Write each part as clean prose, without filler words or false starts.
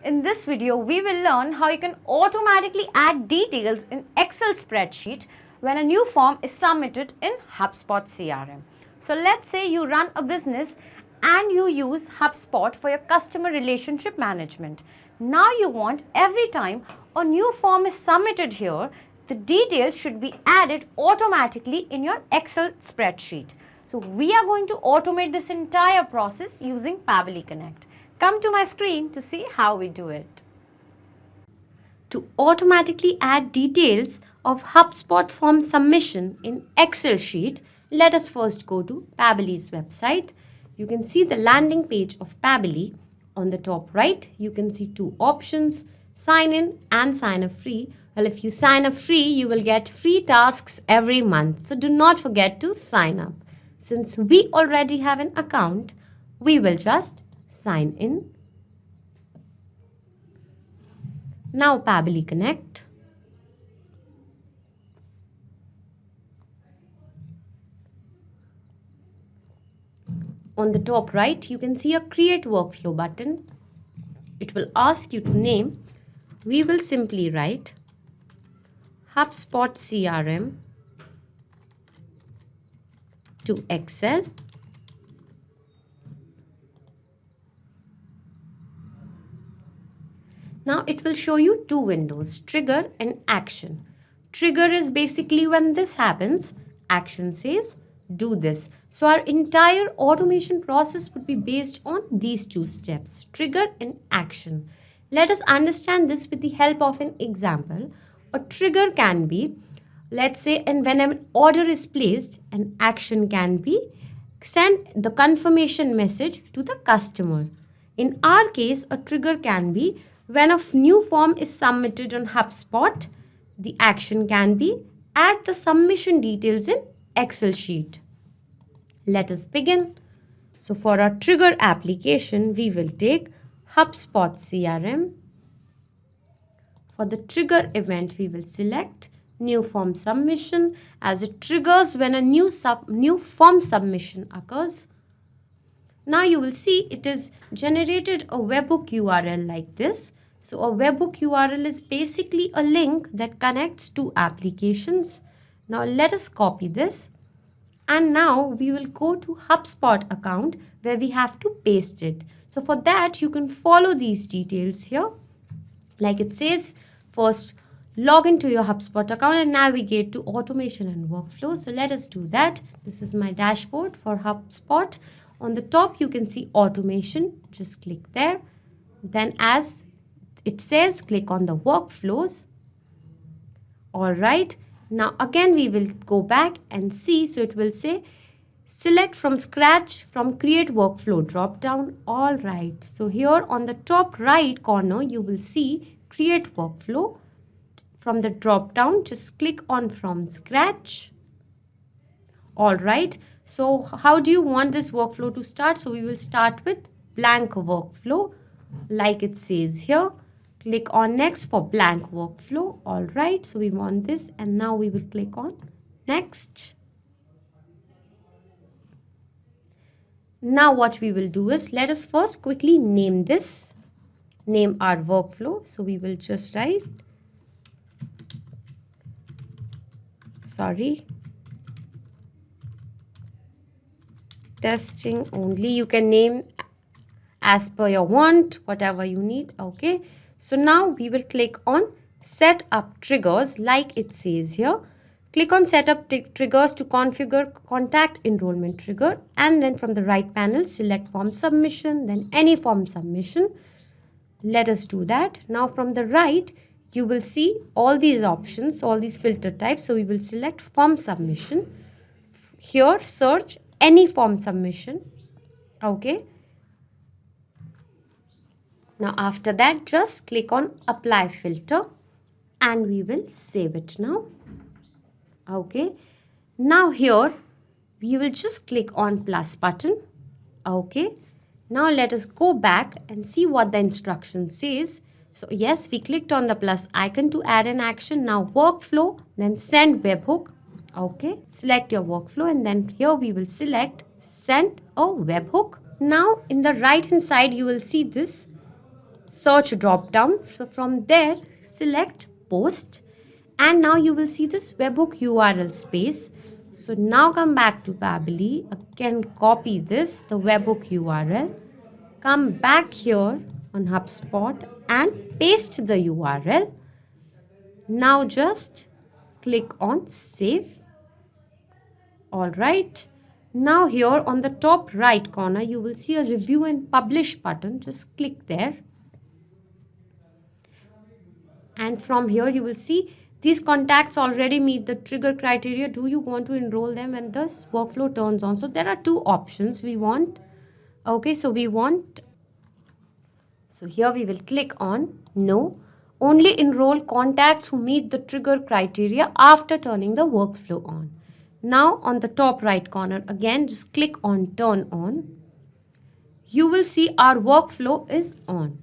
In this video, we will learn how you can automatically add details in Excel spreadsheet when a new form is submitted in HubSpot CRM. So let's say you run a business and you use HubSpot for your customer relationship management. Now you want every time a new form is submitted here, the details should be added automatically in your Excel spreadsheet. So we are going to automate this entire process using Pabbly Connect. Come to my screen to see how we do it. To automatically add details of HubSpot form submission in Excel sheet, let us first go to Pabbly's website. You can see the landing page of Pabbly. On the top right, you can see two options, sign in and sign up free. Well, if you sign up free, you will get free tasks every month. So do not forget to sign up. Since we already have an account, we will just sign in. Now Pabbly Connect. On the top right, you can see a Create Workflow button. It will ask you to name. We will simply write HubSpot CRM to Excel. Now it will show you two windows, trigger and action. Trigger is basically when this happens, action says do this. So our entire automation process would be based on these two steps, trigger and action. Let us understand this with the help of an example. A trigger can be, let's say, and when an order is placed, an action can be send the confirmation message to the customer. In our case, a trigger can be when a new form is submitted on HubSpot, the action can be add the submission details in Excel sheet. Let us begin. So for our trigger application, we will take HubSpot CRM. For the trigger event, we will select new form submission as it triggers when a new form submission occurs. Now you will see it is generated a webhook URL like this. So a webhook URL is basically a link that connects two applications. Now let us copy this. And now we will go to HubSpot account where we have to paste it. So for that, you can follow these details here. Like it says, first log into your HubSpot account and navigate to automation and workflow. So let us do that. This is my dashboard for HubSpot. On the top, you can see automation. Just click there. Then as it says, click on the workflows. All right. Now again, we will go back and see. So it will say, select from scratch from create workflow drop down. All right. So here on the top right corner, you will see create workflow. From the drop down, just click on from scratch. All right. So how do you want this workflow to start? So we will start with blank workflow like it says here. Click on next for blank workflow. All right. So we want this and now we will click on next. Now what we will do is let us first quickly name this. Name our workflow. So we will just write, testing only. You can name as per your want, whatever you need. Okay. So now we will click on set up triggers like it says here. Click on set up triggers to configure contact enrollment trigger. And then from the right panel, select form submission, then any form submission. Let us do that. Now from the right, you will see all these options, all these filter types. So we will select form submission. Here, search any form submission. Okay. Now after that, just click on apply filter and we will save it now. Okay. Now here, we will just click on plus button. Okay. Now let us go back and see what the instruction says. So yes, we clicked on the plus icon to add an action. Now workflow, then send webhook. Okay. Select your workflow and then here we will select send a webhook. Now in the right hand side, you will see this search drop down. So from there, select post, and now you will see this webhook URL space. So now come back to Pabbly, again copy this, the webhook URL, come back here on HubSpot and paste the URL. Now just click on save. Alright. Now here on the top right corner, you will see a review and publish button. Just click there. And from here you will see these contacts already meet the trigger criteria. Do you want to enroll them when this workflow turns on? So there are two options we want. Okay, so here we will click on no. Only enroll contacts who meet the trigger criteria after turning the workflow on. Now on the top right corner, again just click on turn on. You will see our workflow is on.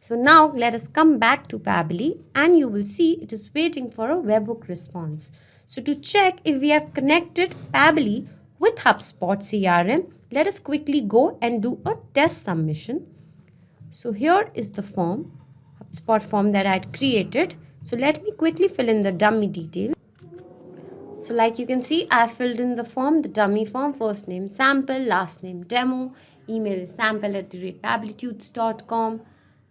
So now let us come back to Pabbly and you will see it is waiting for a webhook response. So to check if we have connected Pabbly with HubSpot CRM, let us quickly go and do a test submission. So here is the form, HubSpot form that I had created. So let me quickly fill in the dummy details. So like you can see, I filled in the form, the dummy form, first name sample, last name demo, email is sample@pabblytudes.com.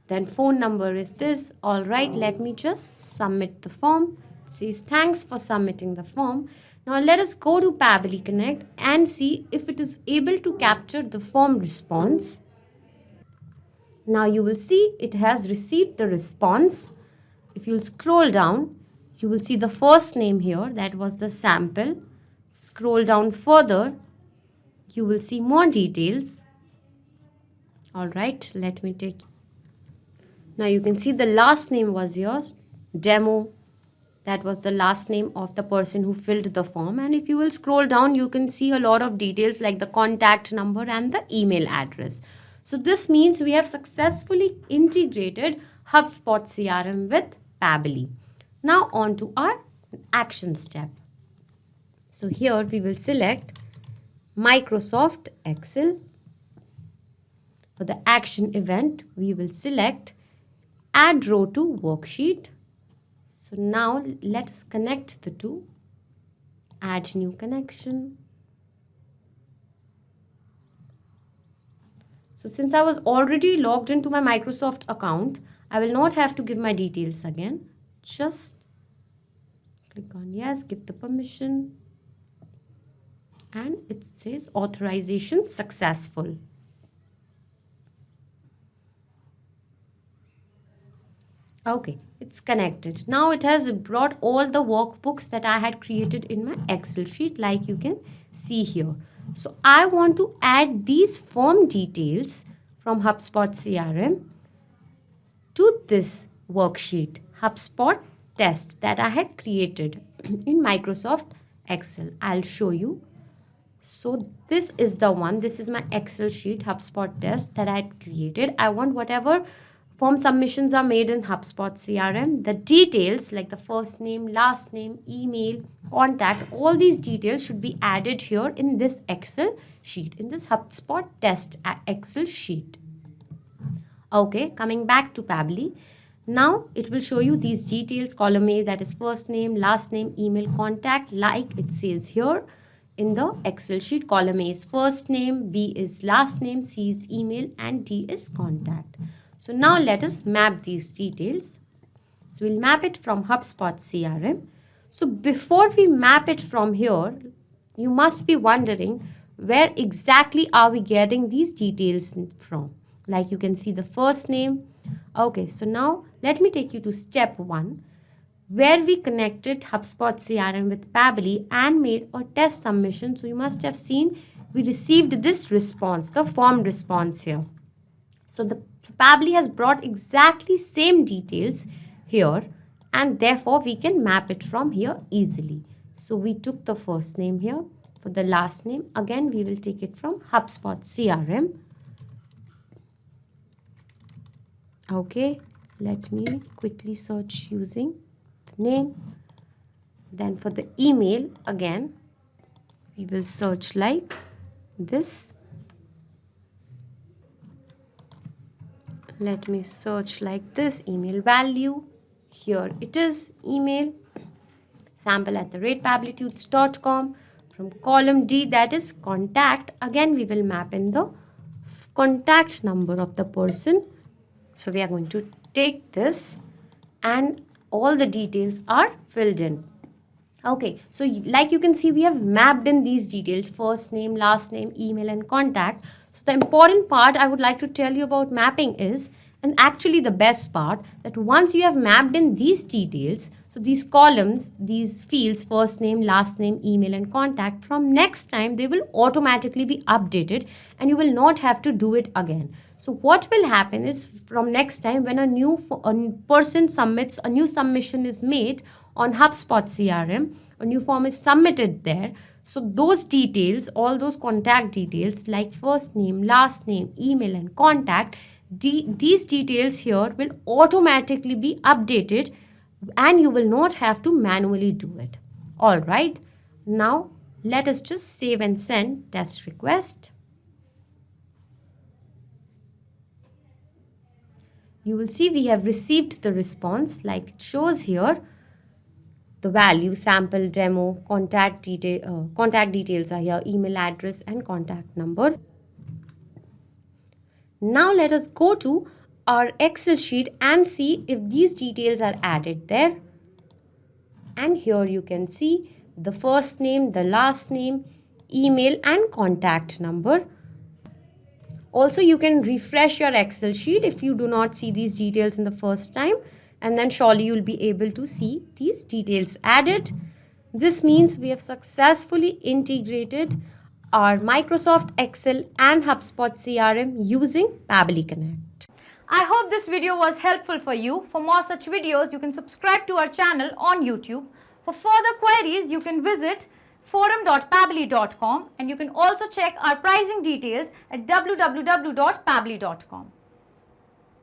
Then phone number is this. All right, let me just submit the form. It says thanks for submitting the form. Now let us go to Pabbly Connect and see if it is able to capture the form response. Now you will see it has received the response. If you'll scroll down, you will see the first name here, that was the sample. Scroll down further, you will see more details. All right, let me take. Now you can see the last name was yours, demo. That was the last name of the person who filled the form. And if you will scroll down, you can see a lot of details like the contact number and the email address. So this means we have successfully integrated HubSpot CRM with Pabbly. Now on to our action step. So here we will select Microsoft Excel. For the action event, we will select Add Row to Worksheet. So now let us connect the two. Add new connection. So since I was already logged into my Microsoft account, I will not have to give my details again. Just click on yes, give the permission. And it says authorization successful. Okay, it's connected. Now it has brought all the workbooks that I had created in my Excel sheet, like you can see here. So I want to add these form details from HubSpot CRM to this worksheet, HubSpot test, that I had created in Microsoft Excel. I'll show you. So this is the one. This is my Excel sheet, HubSpot test, that I had created. I want whatever form submissions are made in HubSpot CRM, the details like the first name, last name, email, contact, all these details should be added here in this Excel sheet, in this HubSpot test Excel sheet. Okay, coming back to Pabbly. Now it will show you these details, column A, that is first name, last name, email, contact, like it says here in the Excel sheet. Column A is first name, B is last name, C is email, and D is contact. So now let us map these details. So we'll map it from HubSpot CRM. So before we map it from here, you must be wondering where exactly are we getting these details from. Like you can see the first name. Okay, so now let me take you to step 1, where we connected HubSpot CRM with Pabbly and made a test submission. So you must have seen we received this response, the form response here. So the Pabbly has brought exactly same details here, and therefore we can map it from here easily. So we took the first name here. For the last name, again we will take it from HubSpot CRM. Okay, let me quickly search using the name. Then for the email, again we will search like this. Let me search like this, email value. Here it is, email, sample@pabblytudes.com. From column D, that is contact, again we will map in the contact number of the person. So we are going to take this and all the details are filled in. Okay, so like you can see, we have mapped in these details: first name, last name, email and contact. So the important part I would like to tell you about mapping is, and actually the best part, that once you have mapped in these details, so these columns, these fields, first name, last name, email and contact, from next time they will automatically be updated and you will not have to do it again. So what will happen is, from next time when a person submits, a new submission is made on HubSpot CRM, a new form is submitted there. So those details, all those contact details like first name, last name, email and contact, these details here will automatically be updated and you will not have to manually do it. All right. Now let us just save and send test request. You will see we have received the response like it shows here. The value, sample, demo, contact details are here, email address and contact number. Now let us go to our Excel sheet and see if these details are added there. And here you can see the first name, the last name, email and contact number. Also, you can refresh your Excel sheet if you do not see these details in the first time, and then surely you'll be able to see these details added. This means we have successfully integrated our Microsoft Excel and HubSpot CRM using Pabbly Connect. I hope this video was helpful for you. For more such videos, you can subscribe to our channel on YouTube. For further queries, you can visit forum.pabbly.com and you can also check our pricing details at www.pabbly.com.